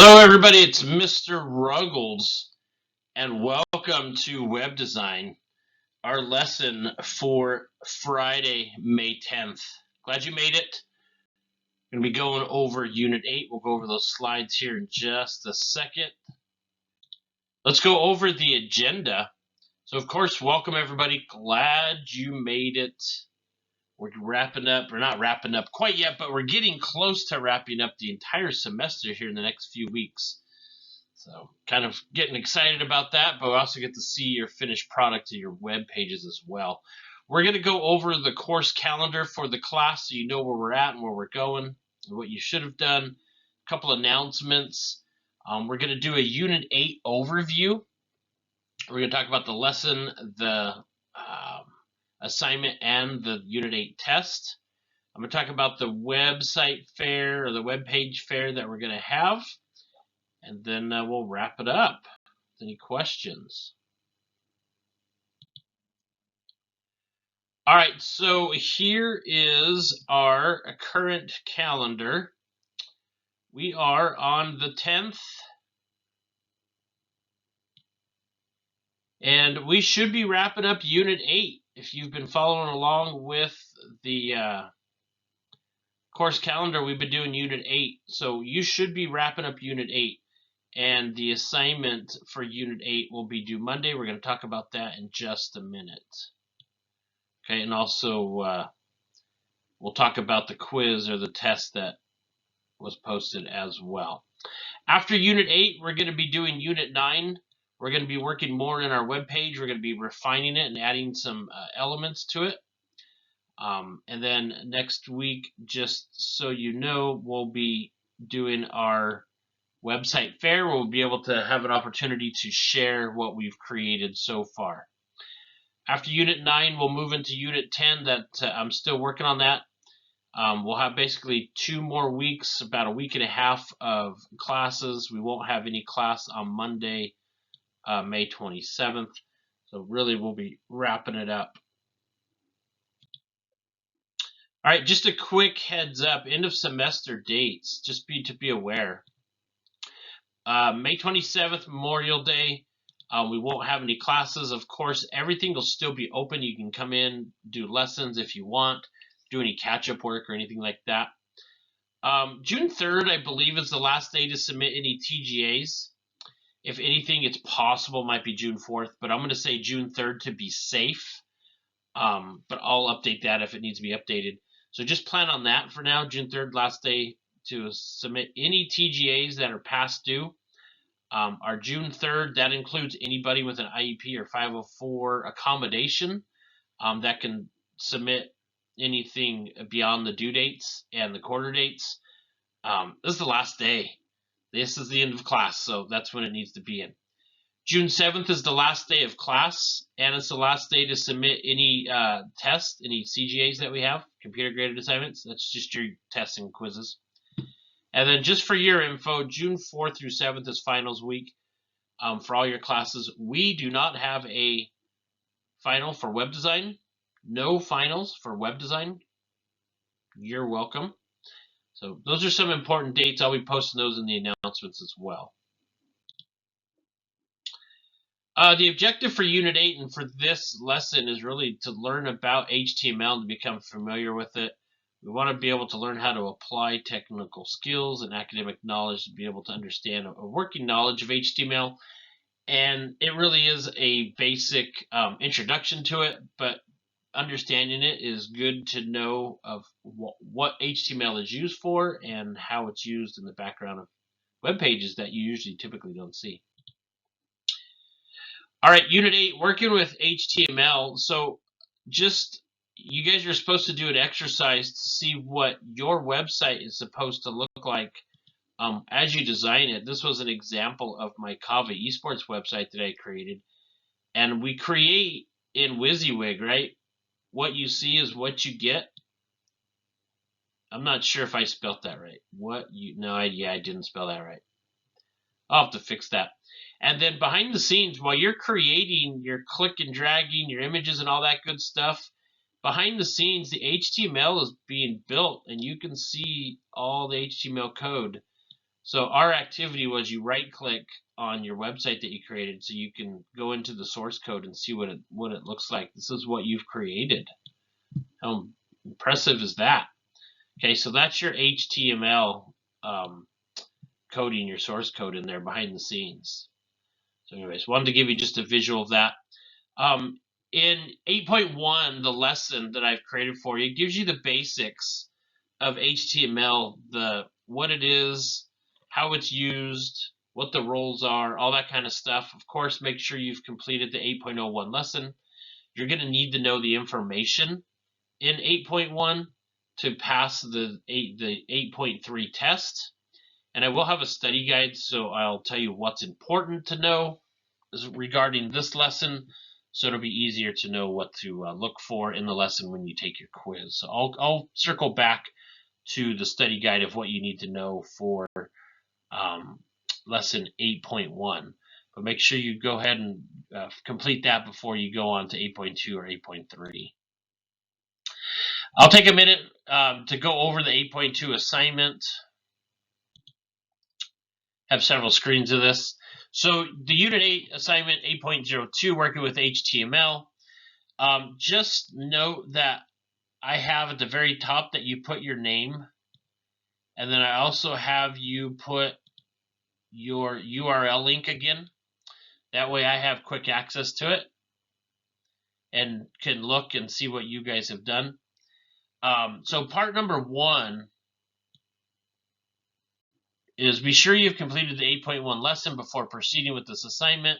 Hello, everybody. It's Mr. Ruggles, and welcome to Web Design, our lesson for Friday, May 10th. Glad you made it. We're going to be going over Unit 8. We'll go over those slides here in just a second. Let's go over the agenda. So, of course, welcome, everybody. Glad you made it. We're wrapping up. We're not wrapping up quite yet, but we're getting close to wrapping up the entire semester here in the next few weeks. So kind of getting excited about that, but we also get to see your finished product to your web pages as well. We're going to go over the course calendar for the class so you know where we're at and where we're going and what you should have done. A couple announcements. We're going to do a Unit 8 overview. We're going to talk about the lesson, the assignment, and the Unit 8 test. I'm going to talk about the website fair or the web page fair that we're going to have. And then we'll wrap it up. Any questions? All right, so here is our current calendar. We are on the 10th. And we should be wrapping up Unit 8. If you've been following along with the course calendar, we've been doing Unit 8. So you should be wrapping up Unit 8. And the assignment for Unit 8 will be due Monday. We're going to talk about that in just a minute. Okay, and also we'll talk about the quiz or the test that was posted as well. After Unit 8, we're going to be doing Unit 9. We're going to be working more in our web page. We're going to be refining it and adding some elements to it. And then next week, just so you know, we'll be doing our website fair. We'll be able to have an opportunity to share what we've created so far. After Unit 9, we'll move into Unit 10. That I'm still working on that. We'll have basically 2 more weeks, about a week and a half of classes. We won't have any class on Monday, May 27th. So really, we'll be wrapping it up. All right, just a quick heads up, end of semester dates, just to be aware. May 27th, Memorial Day. We won't have any classes. Of course, everything will still be open. You can come in, do lessons if you want, do any catch-up work or anything like that. June 3rd, I believe, is the last day to submit any TGAs. If anything, it's possible might be June 4th, but I'm going to say June 3rd to be safe. But I'll update that if it needs to be updated. So just plan on that for now. June 3rd, last day to submit any TGAs that are past due. Our June 3rd, that includes anybody with an IEP or 504 accommodation that can submit anything beyond the due dates and the quarter dates. This is the last day. This is the end of class, so that's when it needs to be in. June 7th is the last day of class, and it's the last day to submit any tests, any CGAs that we have, computer-graded assignments. That's just your tests and quizzes. And then just for your info, June 4th through 7th is finals week for all your classes. We do not have a final for web design. No finals for web design. You're welcome. So those are some important dates. I'll be posting those in the announcements as well. The objective for Unit 8 and for this lesson is really to learn about HTML and to become familiar with it. We want to be able to learn how to apply technical skills and academic knowledge to be able to understand a working knowledge of HTML. And it really is a basic introduction to it, but understanding it is good to know of what HTML is used for and how it's used in the background of web pages that you usually typically don't see. All right, Unit 8, working with HTML. So just you guys are supposed to do an exercise to see what your website is supposed to look like as you design it. This was an example of my Kava esports website that I created. And we create in WYSIWYG, right? What you see is what you get. I'm not sure if I spelled that right. I didn't spell that right. I'll have to fix that. And then behind the scenes, while you're creating your click and dragging your images and all that good stuff, behind the scenes, the HTML is being built, and you can see all the HTML code So our activity was you right-click on your website that you created, so you can go into the source code and see what it looks like. This is what you've created. How impressive is that? Okay, so that's your HTML coding, your source code in there behind the scenes. So anyways, wanted to give you just a visual of that. In 8.1, the lesson that I've created for you, it gives you the basics of HTML, what it is, how it's used, what the roles are, all that kind of stuff. Of course, make sure you've completed the 8.01 lesson. You're going to need to know the information in 8.1 to pass the 8.3 test. And I will have a study guide, so I'll tell you what's important to know regarding this lesson, so it'll be easier to know what to look for in the lesson when you take your quiz. So I'll circle back to the study guide of what you need to know for lesson 8.1. But make sure you go ahead and complete that before you go on to 8.2 or 8.3. I'll take a minute to go over the 8.2 assignment. Have several screens of this. So the Unit 8 assignment 8.02, working with HTML. Just note that I have at the very top that you put your name, and then I also have you put your URL link again. That way I have quick access to it and can look and see what you guys have done. So part number 1 is be sure you've completed the 8.1 lesson before proceeding with this assignment.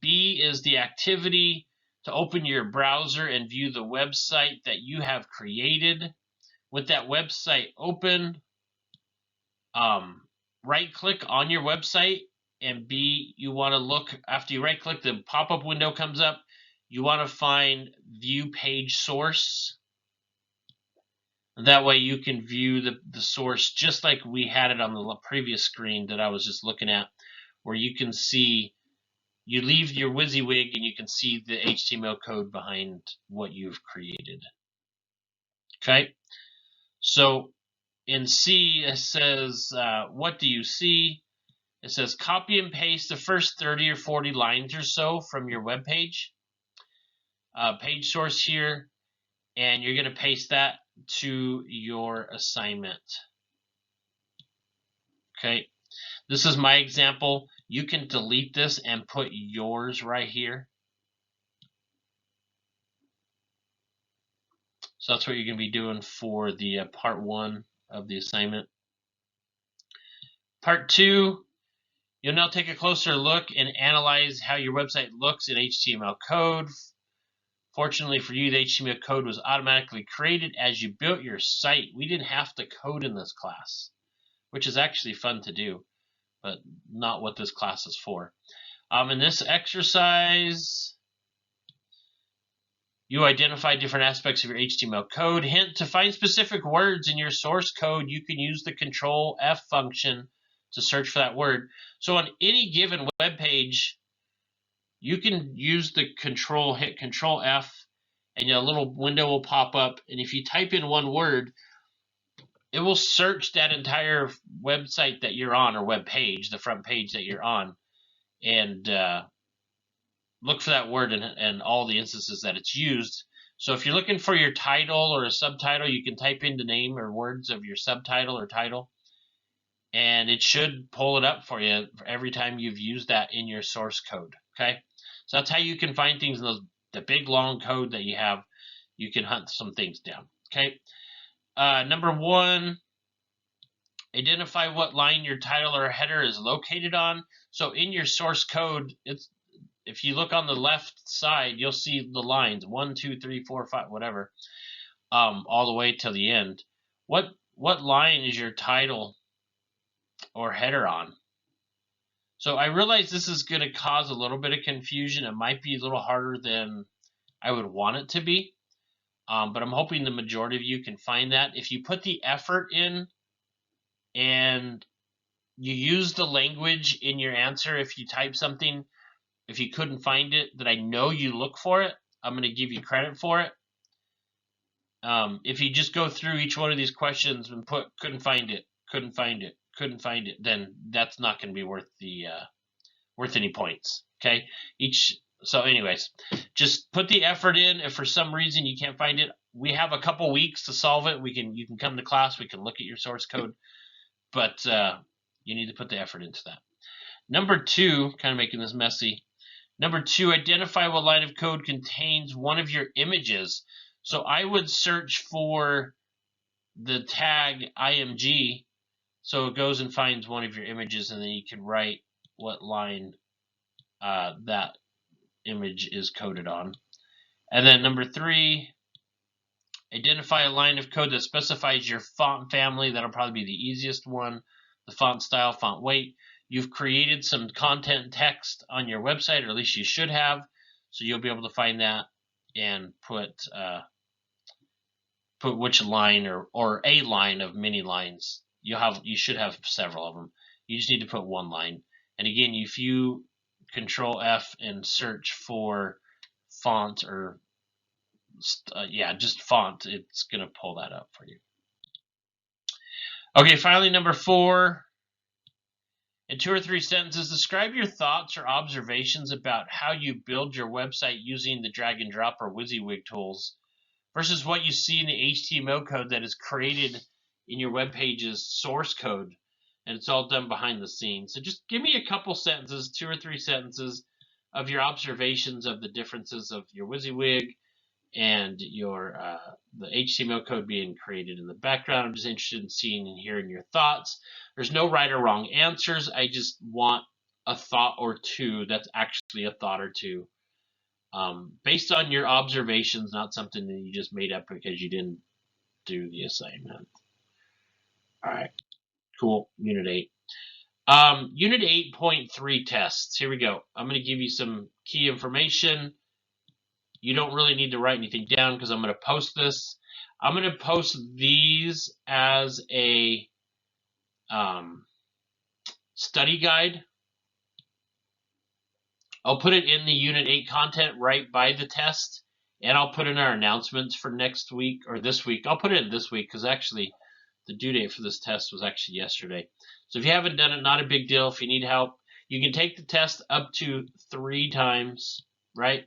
B is the activity to open your browser and view the website that you have created. With that website open, right-click on your website, and B, you want to look, after you right-click, the pop-up window comes up. You want to find View Page Source. That way you can view the source just like we had it on the previous screen that I was just looking at, where you can see, you leave your WYSIWYG and you can see the HTML code behind what you've created. Okay, so in C it says, what do you see? It says copy and paste the first 30 or 40 lines or so from your web page. Page source here, and you're going to paste that to your assignment. Okay, this is my example. You can delete this and put yours right here. So that's what you're going to be doing for the part 1 of the assignment. Part 2, you'll now take a closer look and analyze how your website looks in HTML code. Fortunately for you, the HTML code was automatically created as you built your site. We didn't have to code in this class, which is actually fun to do, but not what this class is for. In this exercise, you identify different aspects of your HTML code. Hint, to find specific words in your source code, you can use the Control F function to search for that word. So on any given web page, you can use the hit Control F, and a little window will pop up. And if you type in one word, it will search that entire website that you're on, or web page, the front page that you're on, and look for that word and all the instances that it's used. So if you're looking for your title or a subtitle, you can type in the name or words of your subtitle or title, and it should pull it up for you for every time you've used that in your source code. Okay, so that's how you can find things in the big long code that you have. You can hunt some things down. Okay, number 1, identify what line your title or header is located on. So in your source code, if you look on the left side, you'll see the lines 1, 2, 3, 4, 5, whatever, all the way till the end. What line is your title or header on? So I realize this is going to cause a little bit of confusion. It might be a little harder than I would want it to be, but I'm hoping the majority of you can find that. If you put the effort in and you use the language in your answer, if you type something, if you couldn't find it, that I know you look for it, I'm going to give you credit for it. If you just go through each one of these questions and put couldn't find it, couldn't find it, then that's not going to be worth the worth any points. Okay, so anyways, just put the effort in. If for some reason you can't find it, we have a couple weeks to solve it. You can come to class, we can look at your source code, but you need to put the effort into that. Number 2, kind of making this messy. Number 2, identify what line of code contains one of your images. So I would search for the tag img, so it goes and finds one of your images, and then you can write what line that image is coded on. And then number 3, identify a line of code that specifies your font family. That'll probably be the easiest one. The font style, font weight. You've created some content text on your website, or at least you should have, so you'll be able to find that and put which line or a line of many lines. You should have several of them. You just need to put one line. And again, if you Control F and search for font or just font, it's going to pull that up for you. Okay, finally, number 4. In 2 or 3 sentences, describe your thoughts or observations about how you build your website using the drag and drop or WYSIWYG tools versus what you see in the HTML code that is created in your web page's source code, and it's all done behind the scenes. So just give me a couple sentences, 2 or 3 sentences, of your observations of the differences of your WYSIWYG and your the HTML code being created in the background. I'm just interested in seeing and hearing your thoughts. There's no right or wrong answers. I just want a thought or two that's actually a thought or two, based on your observations, not something that you just made up because you didn't do the assignment. All right, cool. Unit 8. Unit 8.3 tests. Here we go. I'm going to give you some key information. You don't really need to write anything down because I'm going to post this. I'm going to post these as a study guide. I'll put it in the Unit 8 content right by the test, and I'll put in our announcements for next week or this week. I'll put it in this week because actually the due date for this test was actually yesterday. So if you haven't done it, not a big deal. If you need help, you can take the test up to 3 times, right?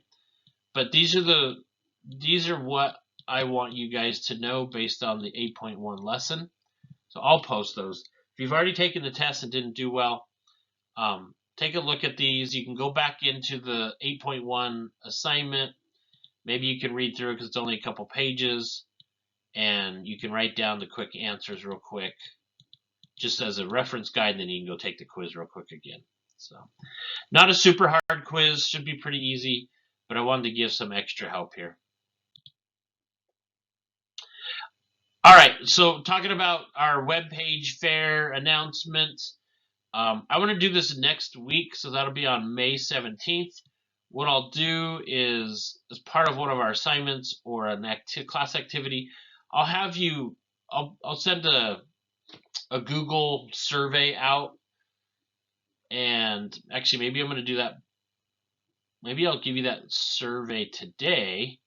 But these are what I want you guys to know based on the 8.1 lesson. So I'll post those. If you've already taken the test and didn't do well, take a look at these. You can go back into the 8.1 assignment. Maybe you can read through it because it's only a couple pages, and you can write down the quick answers real quick just as a reference guide, and then you can go take the quiz real quick again. So not a super hard quiz, should be pretty easy, but I wanted to give some extra help here. All right, so talking about our web page fair announcement, I want to do this next week, so that'll be on May 17th. What I'll do is, as part of one of our assignments or an class activity, I'll have you, I'll send a Google survey out, and actually maybe I'm going to do that. Maybe I'll give you that survey today.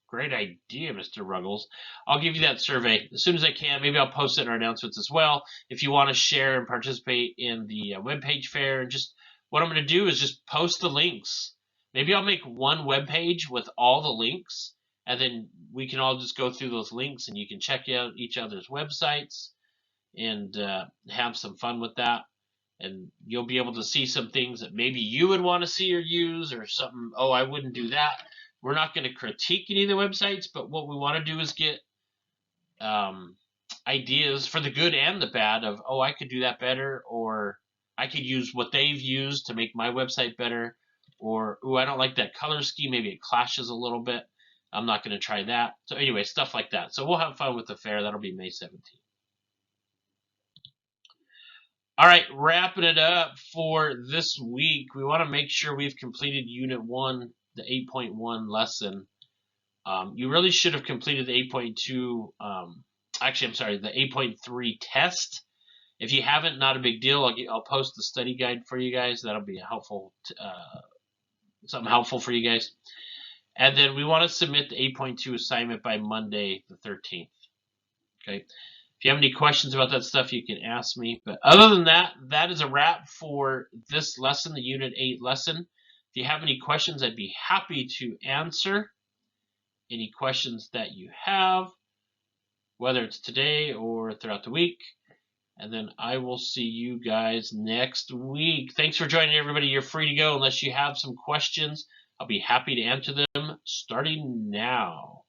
Great idea, Mr. Ruggles. I'll give you that survey as soon as I can. Maybe I'll post it in our announcements as well. If you want to share and participate in the webpage fair, and just what I'm going to do is just post the links. Maybe I'll make one web page with all the links, and then we can all just go through those links, and you can check out each other's websites and have some fun with that. And you'll be able to see some things that maybe you would want to see or use, or something, oh, I wouldn't do that. We're not going to critique any of the websites, but what we want to do is get ideas for the good and the bad of, oh, I could do that better, or I could use what they've used to make my website better, or, oh, I don't like that color scheme. Maybe it clashes a little bit. I'm not going to try that. So anyway, stuff like that. So we'll have fun with the fair. That'll be May 17th. All right, wrapping it up for this week, we want to make sure we've completed Unit 1, the 8.1 lesson. You really should have completed the 8.2, actually, I'm sorry, the 8.3 test. If you haven't, not a big deal. I'll post the study guide for you guys. That'll be helpful, something helpful for you guys. And then we want to submit the 8.2 assignment by Monday, the 13th. Okay. If you have any questions about that stuff, you can ask me. But other than that, that is a wrap for this lesson, the Unit 8 lesson. If you have any questions, I'd be happy to answer any questions that you have, whether it's today or throughout the week. And then I will see you guys next week. Thanks for joining, everybody. You're free to go unless you have some questions. I'll be happy to answer them starting now.